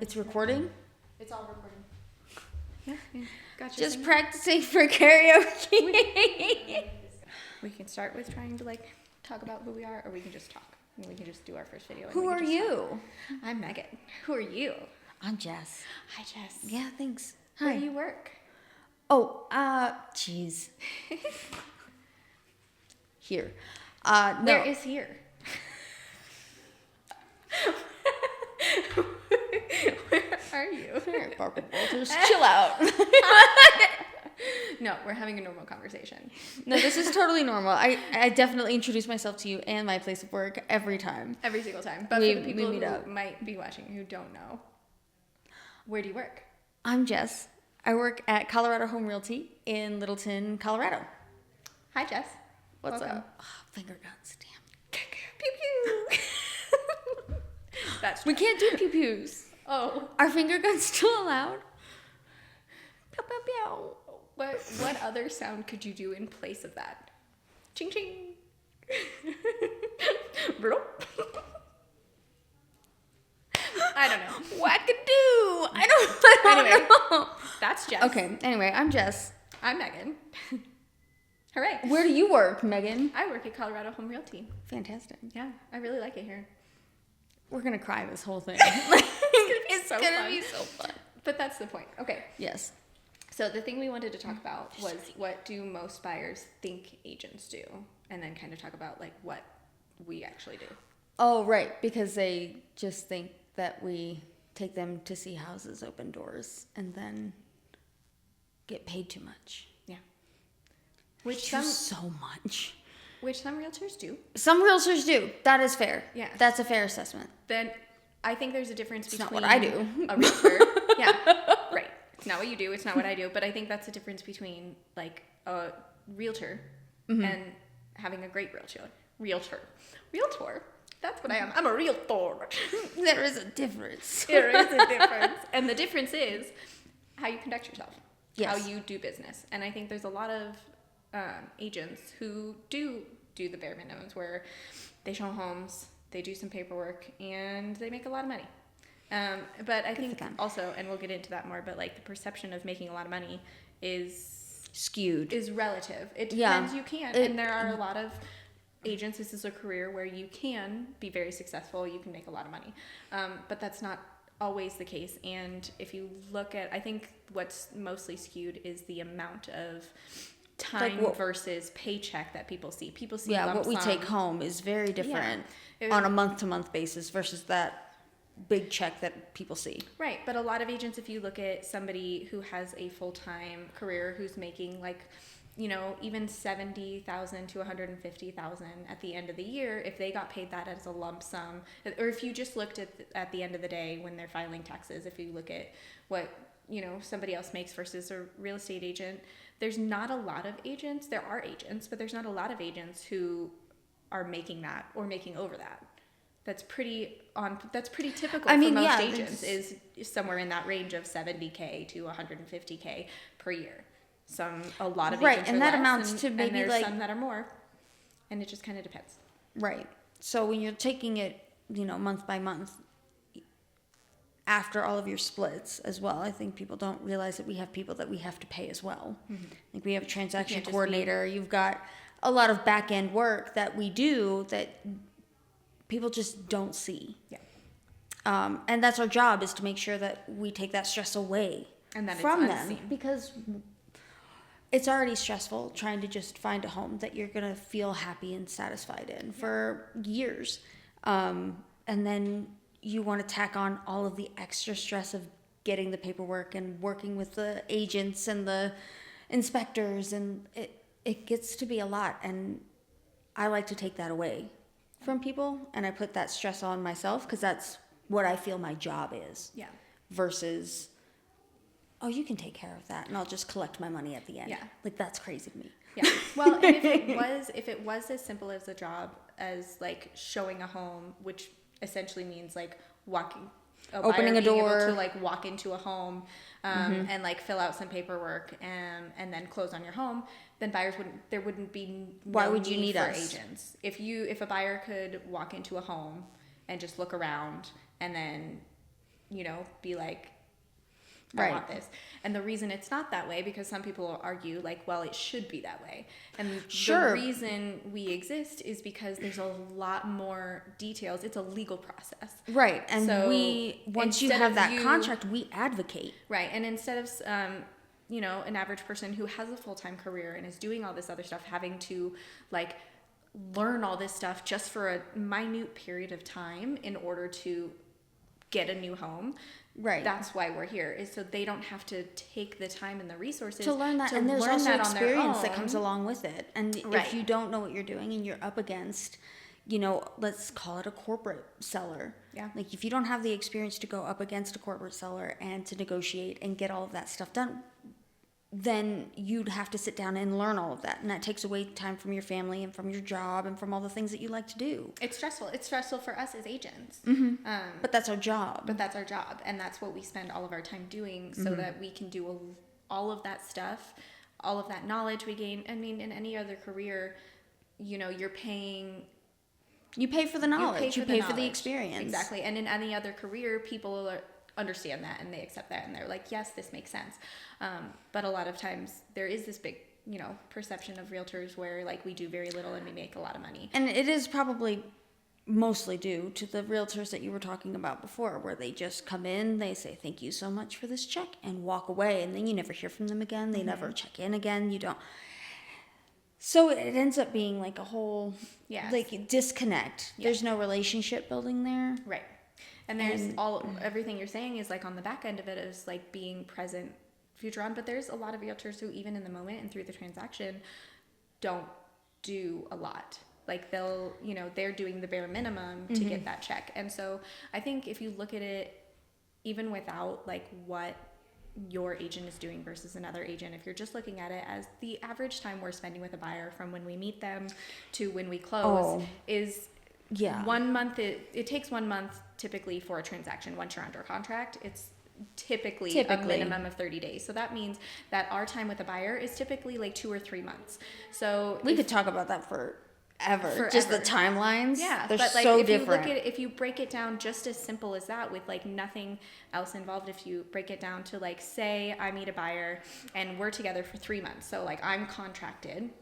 It's recording? It's all recording. Yeah. Gotcha. Just practicing for karaoke. We can start with trying to talk about who we are, or we can just talk. And we can just do our first video. Who are you? I'm Megan. Who are you? I'm Jess. Hi, Jess. Yeah, thanks. Where do you work? Oh, jeez. Here. No. Where is here? Where are you? Barbara Walters, chill out. No, we're having a normal conversation. No, this is totally normal. I definitely introduce myself to you and my place of work every time. Every single time. But for the people who might be watching who don't know, where do you work? I'm Jess. I work at Colorado Home Realty in Littleton, Colorado. Hi, Jess. What's Welcome. up? Oh, finger guns, damn. Pew pew. That's we can't do pew pews. Oh. Are finger guns still allowed? Pew pew pew. What other sound could you do in place of that? Ching ching. Bloop. I don't know. Wackadoo. I don't Anyway, know. That's Jess. Okay, anyway, I'm Jess. I'm Megan. Hooray. Where do you work, Megan? I work at Colorado Home Realty. Fantastic. Yeah, I really like it here. We're going to cry this whole thing. It's gonna be so fun. But that's the point. Okay. Yes. So the thing we wanted to talk about was, what do most buyers think agents do? And then kind of talk about what we actually do. Oh, right, because they just think that we take them to see houses, open doors, and then get paid too much. Yeah. Which so much. Which some realtors do. Some realtors do. That is fair. Yeah. That's a fair assessment. Then I think there's a difference between not what I do. A realtor. Yeah. Right. It's not what you do. It's not what I do. But I think that's the difference between a realtor and having a great realtor. Realtor. That's what I am. I'm a realtor. There is a difference. There is a difference. And the difference is how you conduct yourself. Yes. How you do business. And I think there's a lot of agents who do the bare minimums, where they show homes, they do some paperwork, and they make a lot of money. But I think also, and we'll get into that more, but the perception of making a lot of money is skewed. Is relative. It depends. You can. And there are a lot of agents, this is a career where you can be very successful, you can make a lot of money. But that's not always the case. And if you look at, I think what's mostly skewed is the amount of time versus paycheck that people see. People see what we take home is very different on a month-to-month basis versus that big check that people see. Right, but a lot of agents, if you look at somebody who has a full-time career who's making even $70,000 to $150,000 at the end of the year, if they got paid that as a lump sum, or if you just looked at the end of the day when they're filing taxes, if you look at what somebody else makes versus a real estate agent, there's not a lot of agents. There are agents, but there's not a lot of agents who are making that or making over that. That's pretty typical for most agents, is somewhere in that range of $70K to $150K per year. A lot of agents and are that less, amounts to maybe and there's some that are more, and it just kind of depends. Right. So when you're taking it, month by month, after all of your splits as well, I think people don't realize that we have people that we have to pay as well. Mm-hmm. We have a transaction coordinator. You've got a lot of back end work that we do that people just don't see. Yeah. And that's our job, is to make sure that we take that stress away from them, because it's already stressful trying to just find a home that you're going to feel happy and satisfied in for years. And then you want to tack on all of the extra stress of getting the paperwork and working with the agents and the inspectors, and it gets to be a lot. And I like to take that away from people, and I put that stress on myself, because that's what I feel my job is. Yeah. Versus, oh, you can take care of that, and I'll just collect my money at the end. Yeah. That's crazy to me. Yeah. Well, and if it was as simple as a job as showing a home, which essentially means opening a door, able to walk into a home and fill out some paperwork and then close on your home, then there wouldn't be why would you need for us? Agents. If a buyer could walk into a home and just look around and then be like, I want this. And the reason it's not that way, because some people argue like, well, it should be that way. And the reason we exist is because there's a lot more details. It's a legal process. Right. And so once you have that contract, we advocate. Right. And instead of, an average person who has a full-time career and is doing all this other stuff, having to like learn all this stuff just for a minute period of time in order to get a new home. Right. That's why we're here, is so they don't have to take the time and the resources to learn that. And there's also experience that comes along with it. And if you don't know what you're doing and you're up against, let's call it a corporate seller. Yeah. Like if you don't have the experience to go up against a corporate seller and to negotiate and get all of that stuff done, then you'd have to sit down and learn all of that. And that takes away time from your family and from your job and from all the things that you like to do. It's stressful. It's stressful for us as agents. Mm-hmm. But that's our job. And that's what we spend all of our time doing so that we can do all of that stuff, all of that knowledge we gain. I mean, in any other career, you're paying... You pay for the knowledge. You pay for the experience. Exactly. And in any other career, people understand that and they accept that and they're like, yes, this makes sense. But a lot of times there is this big, perception of realtors where like we do very little and we make a lot of money. And it is probably mostly due to the realtors that you were talking about before, where they just come in, they say, thank you so much for this check, and walk away. And then you never hear from them again. They never check in again. You don't. So it ends up being like a whole like disconnect. Yes. There's no relationship building there. Right. And there's everything you're saying is like on the back end of it is like being present, future on. But there's a lot of realtors who even in the moment and through the transaction don't do a lot. Like they'll, they're doing the bare minimum to get that check. And so I think if you look at it, even without like what your agent is doing versus another agent, if you're just looking at it as the average time we're spending with a buyer from when we meet them to when we close is 1 month. It takes 1 month typically for a transaction. Once you're under contract, it's typically a minimum of 30 days. So that means that our time with a buyer is typically like 2 or 3 months. So we could talk about that forever. Just the timelines. Yeah. They're but like so if different. you look at if you break it down just as simple as that with like nothing else involved, if you break it down to like, say I meet a buyer and we're together for 3 months. So like I'm contracted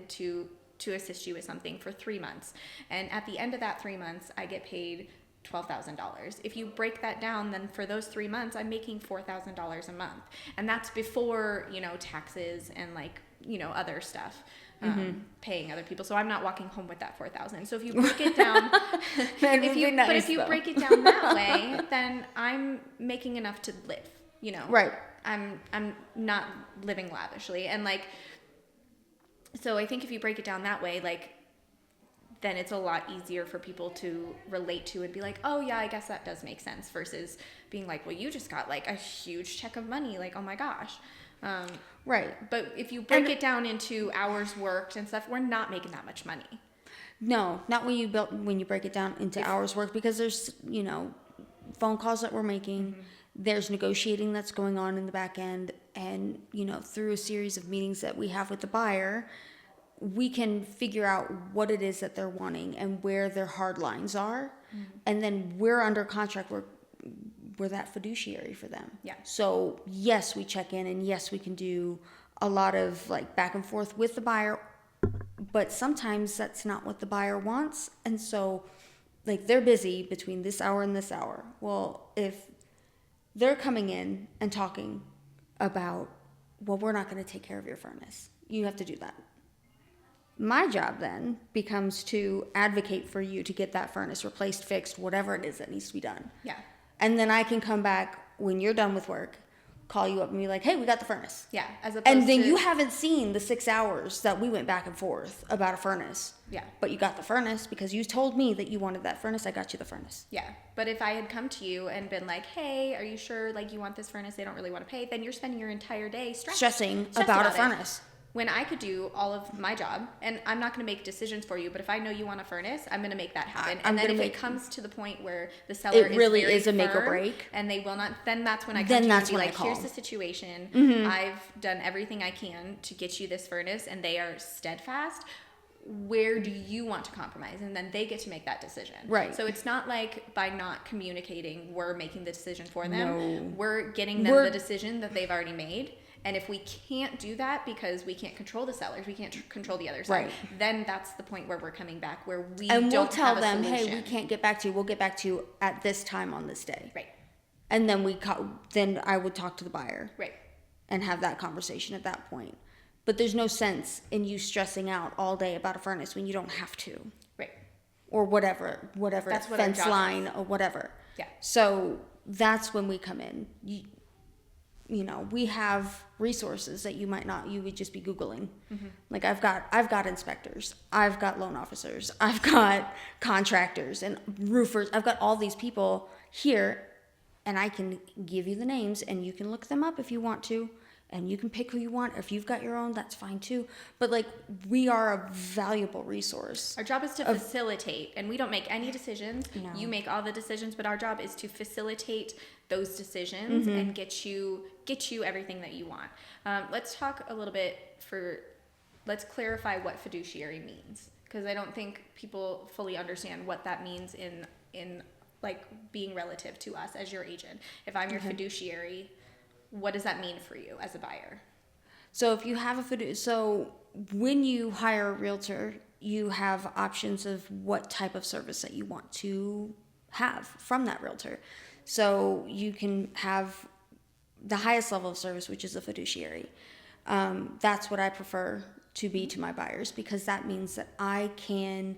to assist you with something for 3 months. And at the end of that 3 months, I get paid $12,000. If you break that down, then for those 3 months, I'm making $4,000 a month. And that's before, taxes and like, other stuff, paying other people. So I'm not walking home with that $4,000. So if you break it down, if you break it down that way, then I'm making enough to live, Right. I'm not living lavishly. And like, so I think if you break it down that way, like, then it's a lot easier for people to relate to and be like, oh yeah, I guess that does make sense, versus being like, well, you just got like a huge check of money. Like, oh my gosh. Right. But if you break it down into hours worked and stuff, we're not making that much money. No, not when you break it down into hours worked, because there's, phone calls that we're making. There's negotiating that's going on in the back end. And, through a series of meetings that we have with the buyer, we can figure out what it is that they're wanting and where their hard lines are. And then we're under contract. We're that fiduciary for them. Yeah. So yes, we check in, and yes, we can do a lot of like back and forth with the buyer, but sometimes that's not what the buyer wants. And so like they're busy between this hour and this hour. Well, if they're coming in and talking about, well, we're not going to take care of your furnace, you have to do that. My job then becomes to advocate for you to get that furnace replaced, fixed, whatever it is that needs to be done. Yeah. And then I can come back when you're done with work, call you up and be like, hey, we got the furnace. Yeah. And then you haven't seen the 6 hours that we went back and forth about a furnace. Yeah. But you got the furnace because you told me that you wanted that furnace. I got you the furnace. Yeah. But if I had come to you and been like, hey, are you sure like you want this furnace? They don't really want to pay. Then you're spending your entire day stressing about a furnace. When I could do all of my job, and I'm not going to make decisions for you, but if I know you want a furnace, I'm going to make that happen. And then if it comes to the point where the seller is a make or break, and they will not, then that's when I come to you and be like, here's the situation. I've done everything I can to get you this furnace, and they are steadfast. where do you want to compromise? And then they get to make that decision. Right. So it's not like by not communicating, we're making the decision for them. No. We're getting them the decision that they've already made. And if we can't do that because we can't control the sellers, we can't control the other side, then that's the point where we're coming back, where we don't have a solution. And we'll tell them, hey, we can't get back to you. We'll get back to you at this time on this day. Right. And then then I would talk to the buyer. Right. And have that conversation at that point. But there's no sense in you stressing out all day about a furnace when you don't have to. Right. Or whatever, that's what fence line or whatever. Yeah. So that's when we come in. You know, we have resources that you would just be Googling. Mm-hmm. Like I've got inspectors, I've got loan officers, I've got contractors and roofers. I've got all these people here, and I can give you the names and you can look them up if you want to. And you can pick who you want. If you've got your own, that's fine too. But like, we are a valuable resource. Our job is to facilitate, and we don't make any decisions. No. You make all the decisions, but our job is to facilitate those decisions and get you everything that you want. Let's talk a little bit let's clarify what fiduciary means, because I don't think people fully understand what that means in like being relative to us as your agent. If I'm your fiduciary, what does that mean for you as a buyer? So if you have when you hire a realtor, you have options of what type of service that you want to have from that realtor. So you can have the highest level of service, which is a fiduciary. That's what I prefer to be to my buyers, because that means that I can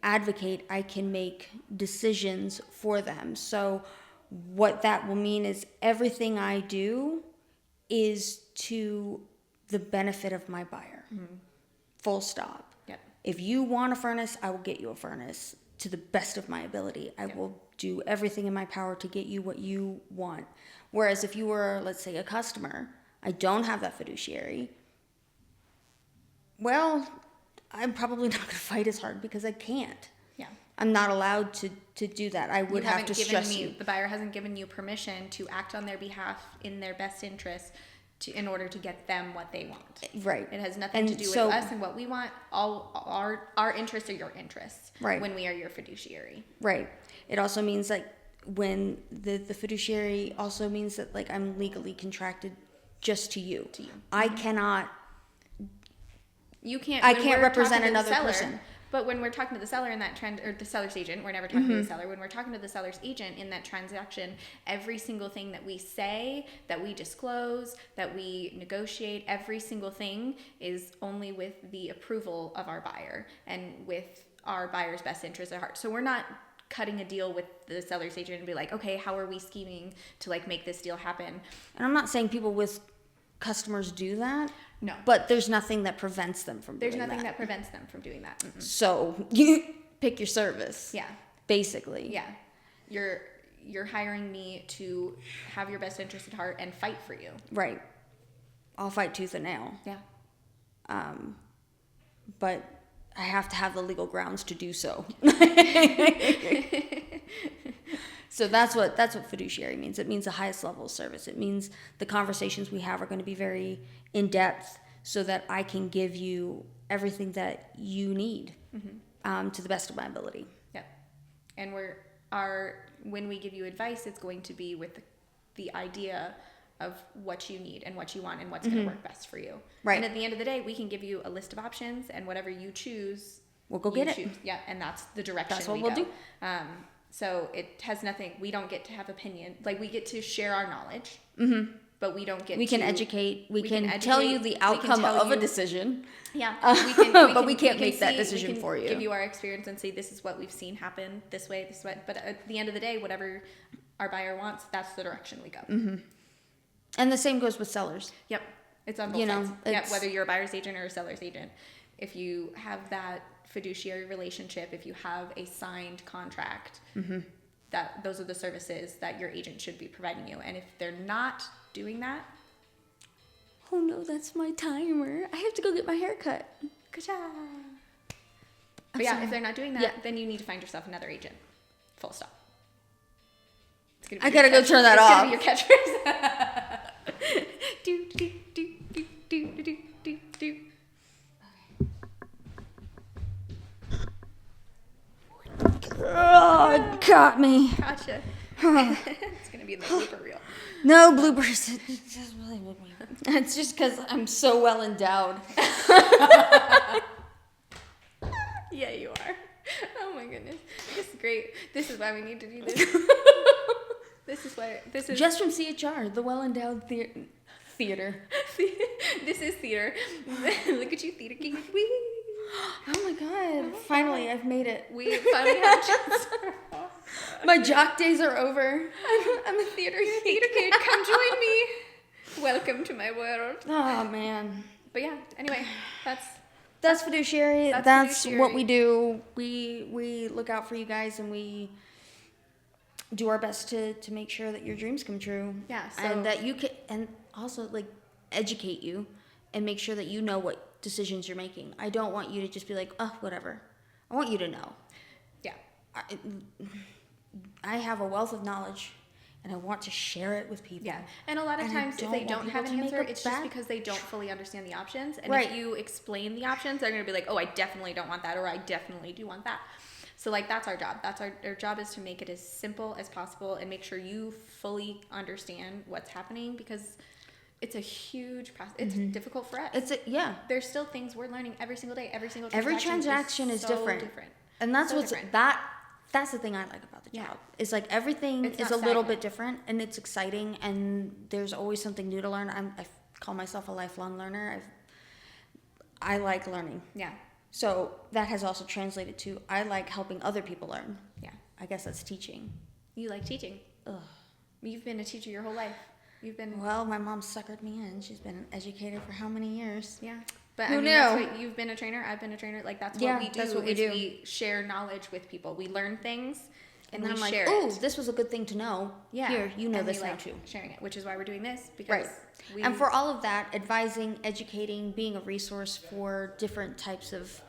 advocate, I can make decisions for them. So what that will mean is everything I do is to the benefit of my buyer. Full stop. Yep. If you want a furnace, I will get you a furnace to the best of my ability. I will do everything in my power to get you what you want. Whereas if you were, let's say, a customer, I don't have that fiduciary, well, I'm probably not going to fight as hard because I can't. Yeah. I'm not allowed to do that. I would have to stress you. The buyer hasn't given you permission to act on their behalf in their best interest in order to get them what they want. Right. It has nothing to do with us and what we want. All our interests are your interests. Right. When we are your fiduciary. Right. It also means like when the fiduciary also means that like I'm legally contracted just to you. I cannot. I can't represent another person. But when we're talking to the seller in that or the seller's agent, we're never talking to the seller. When we're talking to the seller's agent in that transaction, every single thing that we say, that we disclose, that we negotiate, every single thing is only with the approval of our buyer and with our buyer's best interest at heart. So we're not cutting a deal with the seller's agent and be like, okay, how are we scheming to like make this deal happen? And I'm not saying people with customers do that. No. But there's nothing that prevents them from doing that. There's nothing that prevents them from doing that. Mm-mm. So you pick your service. Yeah. Basically. Yeah. You're hiring me to have your best interest at heart and fight for you. Right. I'll fight tooth and nail. Yeah. But I have to have the legal grounds to do so. So that's what fiduciary means. It means the highest level of service. It means the conversations we have are going to be very in depth, so that I can give you everything that you need to the best of my ability. Yeah, and when we give you advice, it's going to be with the idea of what you need and what you want and what's going to work best for you. Right. And at the end of the day, we can give you a list of options, and whatever you choose, we'll go get it. Yeah, and that's the direction. That's what we'll do. So it has nothing. We don't get to have opinion. Like, we get to share our knowledge, but we don't get. We can educate. We can tell you the outcome of a decision. Yeah, but we can't make that decision for you. Give you our experience and say this is what we've seen happen this way, this way. But at the end of the day, whatever our buyer wants, that's the direction we go. Mm-hmm. And the same goes with sellers. Yep, it's on both sides. Yeah, whether you're a buyer's agent or a seller's agent, if you have that fiduciary relationship, if you have a signed contract, that those are the services that your agent should be providing you. And if they're not doing that, oh no, that's my timer. I have to go get my hair cut. Ka-cha. But yeah, if they're not doing that, then you need to find yourself another agent. Full stop. I gotta go turn that off. It's gonna be your catchphrase. do, do, do, do, do, do, do, do, do. got me. Gotcha. It's gonna be in the blooper reel. No bloopers. It's just because I'm so well endowed. Yeah, you are. Oh my goodness. This is great. This is why we need to do this. This is Just from CHR, the well endowed theater. This is theater. Look at you, theater king. Whee! Oh my god. Finally, I've made it. We finally have a chance. My jock days are over. I'm a theater Kid, come join me. Welcome to my world. Oh man. But yeah, anyway, That's fiduciary. That's That's fiduciary. what we do. We look out for you guys, and we do our best to make sure that your dreams come true. Yeah, so and that you can, and also like educate you and make sure that you know what decisions you're making. I don't want you to just be like, oh, whatever. I want you to know. yeah. I have a wealth of knowledge, and I want to share it with people. Yeah, and a lot of And I times if don't they want don't people have to an make answer, a it's just bad- because they don't fully understand the options. And Right. if you explain the options, they're going to be like, oh, I definitely don't want that, or I definitely do want that. So like that's our job. That's our job is to make it as simple as possible and make sure you fully understand what's happening, because it's a huge process. It's difficult for us. There's still things we're learning every single day. Every transaction is so different. And that's So what's different. that's the thing I like about the job. Yeah. Is like everything It's is not a little stagnant. bit different, and it's exciting, and there's always something new to learn. I call myself a lifelong learner. I like learning. Yeah. So that has also translated to I like helping other people learn. Yeah. I guess that's teaching. You like teaching. Ugh. You've been a teacher your whole life. You've been Well, my mom suckered me in. She's been an educator for how many years? Yeah. But Who I mean, knew? that's what you've been a trainer, I've been a trainer. Like that's Yeah, what we do. that's what we is do. We share knowledge with people. We learn things and then we I'm like, share oh, it. this was a good thing to know. Yeah. Here, you know And this we now like too. sharing it, which is why we're doing this, because Right. And for all of that, advising, educating, being a resource for different types of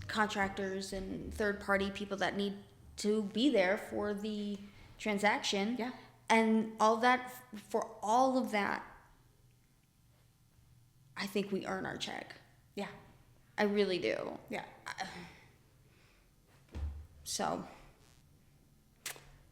contractors and third-party people that need to be there for the transaction. Yeah. And all that, for all of that, I think we earn our check. Yeah. I really do. Yeah. So,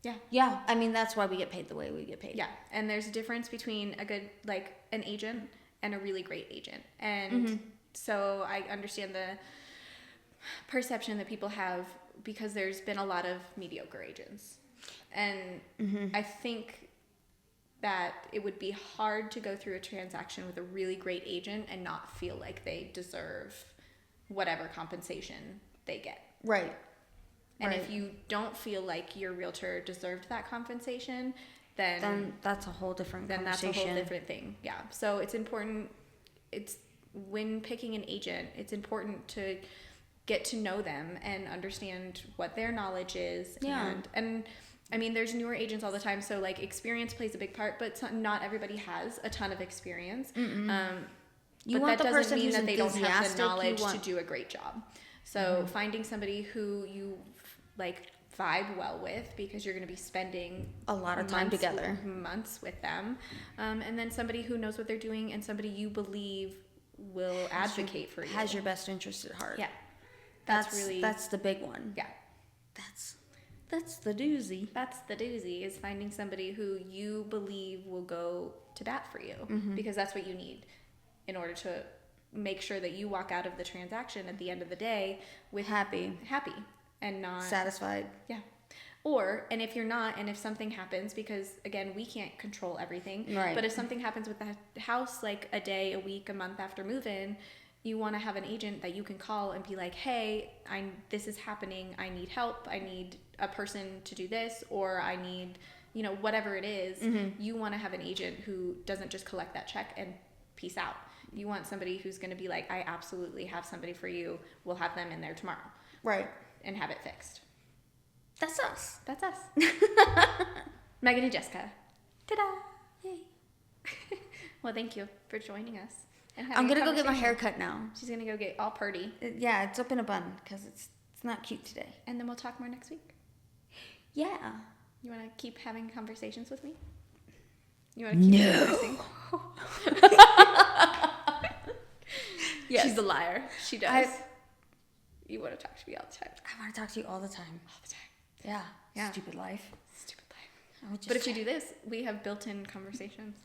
Yeah. yeah, I mean, that's why we get paid the way we get paid. Yeah. And there's a difference between a good, like an agent and a really great agent. And so I understand the perception that people have, because there's been a lot of mediocre agents. And I think that it would be hard to go through a transaction with a really great agent and not feel like they deserve whatever compensation they get. Right. And Right. if you don't feel like your realtor deserved that compensation, then that's a whole different that's a conversation. whole different thing. Yeah. So it's important. It's when picking an agent, it's important to get to know them and understand what their knowledge is. Yeah. And I mean, there's newer agents all the time, so like experience plays a big part, but not everybody has a ton of experience. You But want that the doesn't person mean who's that they don't have the enthusiastic. You knowledge to want- do a great job. So finding somebody who you like vibe well with, because you're going to be spending A lot of time together. months with them, and then somebody who knows what they're doing and somebody you believe will advocate for you, has your best interest at heart. yeah, That's the big one. yeah. That's the doozy. That's the doozy, is finding somebody who you believe will go to bat for you, because that's what you need in order to make sure that you walk out of the transaction at the end of the day with happy and not Satisfied. yeah. And if you're not, and if something happens, because again, we can't control everything, Right. but if something happens with the house, like a day, a week, a month after move-in, you want to have an agent that you can call and be like, hey, this is happening. I need help. I need a person to do this, or I need, whatever it is. You want to have an agent who doesn't just collect that check and peace out. You want somebody who's going to be like, I absolutely have somebody for you. We'll have them in there tomorrow. Right. And have it fixed. That's us. That's us. Megan and Jessica. Ta-da! Yay. Well, thank you for joining us. And I'm having going a to go get my conversation. hair cut now. She's going to go get all purdy. Yeah, it's up in a bun because it's not cute today. And then we'll talk more next week. Yeah. You want to keep having conversations with me? You want to keep conversing? Yes. She's a liar. She does. You want to talk to me all the time. I want to talk to you all the time. All the time. Yeah. Yeah. Stupid life. Stupid life. I would just But if we do this, we have built-in conversations.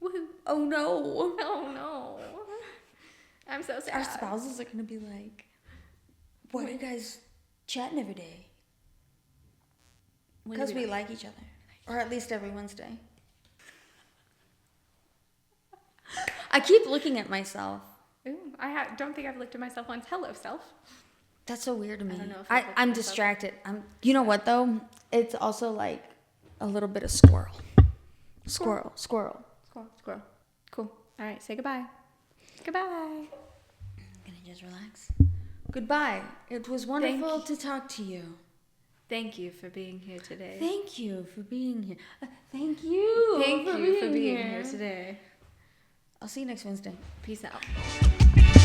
Woohoo. oh no. Oh no. I'm so sad. Our spouses are going to be like, why are you guys chatting every day? Because we like each other. Or at least every Wednesday. I keep looking at myself. Ooh, don't think I've looked at myself once. Hello, self. That's so weird to me. I don't know if I'm distracted. You know what though? It's also like a little bit of squirrel. Squirrel. Squirrel. Cool. All right, say goodbye. Goodbye. I'm gonna just relax. Goodbye. It was wonderful to talk to you. Thank you for being here today. Thank you for being here. Thank you. Thank you for being here today. I'll see you next Wednesday. Peace out.